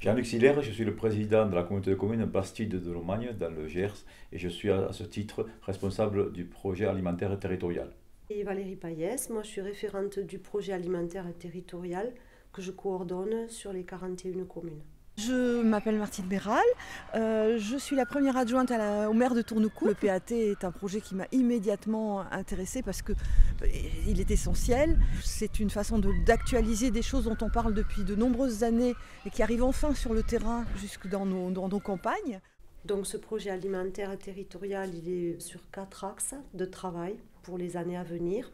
Jean-Luc Siller, je suis le président de la communauté de communes Bastide de Lomagne dans le Gers et je suis à ce titre responsable du projet alimentaire territorial. Et Valérie Payès, moi je suis référente du projet alimentaire territorial que je coordonne sur les 41 communes. Je m'appelle Martine Béral, je suis la première adjointe au maire de Tournecourt. Le PAT est un projet qui m'a immédiatement intéressée parce qu'il est essentiel. C'est une façon d'actualiser des choses dont on parle depuis de nombreuses années et qui arrivent enfin sur le terrain jusque dans nos campagnes. Donc ce projet alimentaire territorial, il est sur 4 axes de travail pour les années à venir.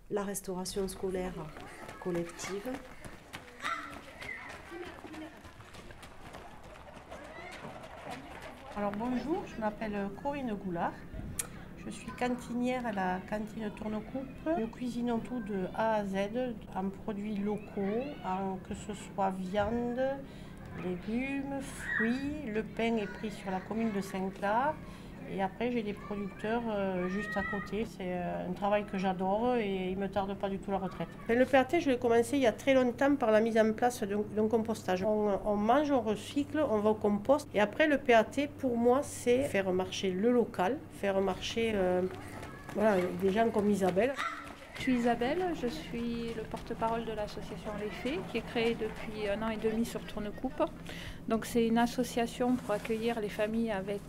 La restauration scolaire collective, Alors bonjour, je m'appelle Corinne Goulard. Je suis cantinière à la cantine Tournecoupe. Nous cuisinons tout de A à Z en produits locaux, que ce soit viande, légumes, fruits. Le pain est pris sur la commune de Saint-Clar. Et après, j'ai des producteurs juste à côté. C'est un travail que j'adore et il ne me tarde pas du tout la retraite. Et le PAT, je l'ai commencé il y a très longtemps par la mise en place d'un compostage. On mange, on recycle, on va au compost. Et après, le PAT, pour moi, c'est faire marcher le local, faire marcher des gens comme Isabelle. Je suis Isabelle, je suis le porte-parole de l'association Les Fées, qui est créée depuis 1 an et demi sur Tournecoupe. Donc c'est une association pour accueillir les familles avec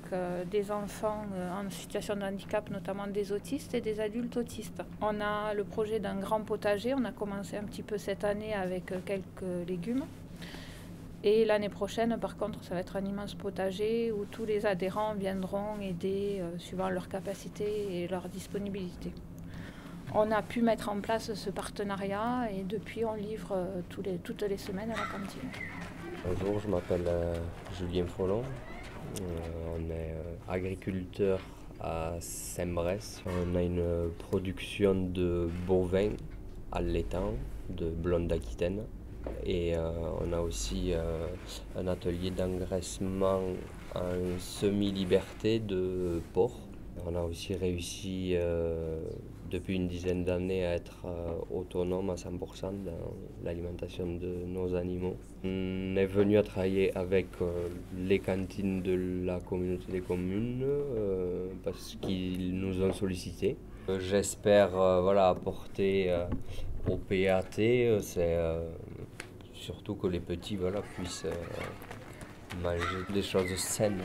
des enfants en situation de handicap, notamment des autistes et des adultes autistes. On a le projet d'un grand potager, on a commencé un petit peu cette année avec quelques légumes. Et l'année prochaine, par contre, ça va être un immense potager où tous les adhérents viendront aider suivant leur capacité et leur disponibilité. On a pu mettre en place ce partenariat et depuis on livre toutes les semaines à la cantine. Bonjour, je m'appelle Julien Follon. On est agriculteur à Saint-Bresse. On a une production de bovins allaitants, de blonde d'Aquitaine. Et on a aussi un atelier d'engraissement en semi-liberté de porc. On a aussi réussi depuis une dizaine d'années à être autonome à 100% dans l'alimentation de nos animaux. On est venu à travailler avec les cantines de la communauté des communes parce qu'ils nous ont sollicités. J'espère apporter au PAT, c'est surtout que les petits puissent manger des choses saines.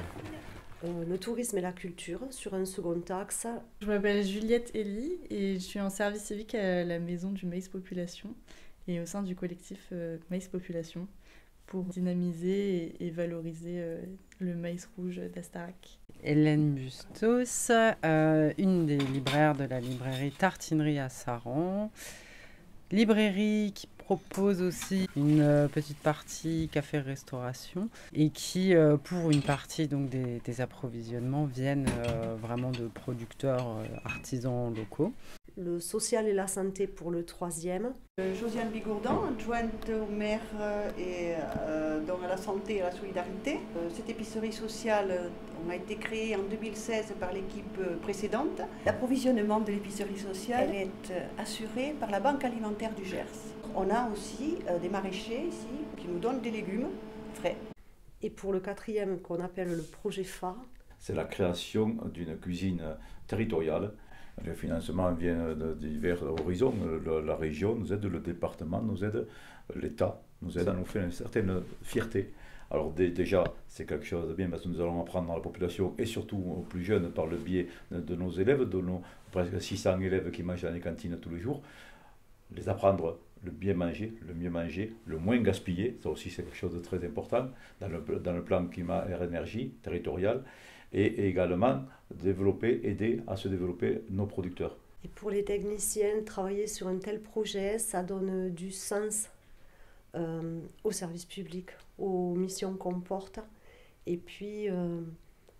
Le tourisme et la culture sur un second axe. Je m'appelle Juliette Elie et je suis en service civique à la Maison du Maïs Population et au sein du collectif Maïs Population pour dynamiser et valoriser le maïs rouge d'Astarac. Hélène Bustos, une des libraires de la librairie Tartinerie à Saran. Librairie qui propose aussi une petite partie café-restauration et qui, pour une partie donc, des approvisionnements, viennent vraiment de producteurs artisans locaux. Le social et la santé pour le 3e. Josiane Bigourdan, adjointe au maire et à la santé et à la solidarité. Cette épicerie sociale a été créée en 2016 par l'équipe précédente. L'approvisionnement de l'épicerie sociale est assuré par la Banque alimentaire du Gers. On a aussi des maraîchers ici qui nous donnent des légumes frais. Et pour le 4e qu'on appelle le projet phare. C'est la création d'une cuisine territoriale. Le financement vient de divers horizons. La région nous aide, le département nous aide, l'État nous aide, nous fait une certaine fierté. Alors déjà, c'est quelque chose de bien parce que nous allons apprendre dans la population et surtout aux plus jeunes par le biais de nos élèves, de nos presque 600 élèves qui mangent dans les cantines tous les jours, les apprendre le bien manger, le mieux manger, le moins gaspiller. Ça aussi, c'est quelque chose de très important dans le plan climat et énergie territorial. Et également aider à se développer nos producteurs. Et pour les techniciens, travailler sur un tel projet, ça donne du sens au service public, aux missions qu'on porte. Et puis,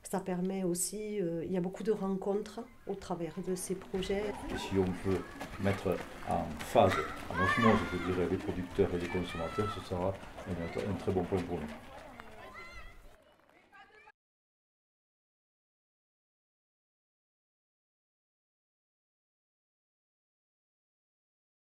ça permet aussi, il y a beaucoup de rencontres au travers de ces projets. Et si on peut mettre en phase, en osmose, je dirais, les producteurs et les consommateurs, ce sera un très bon point pour nous.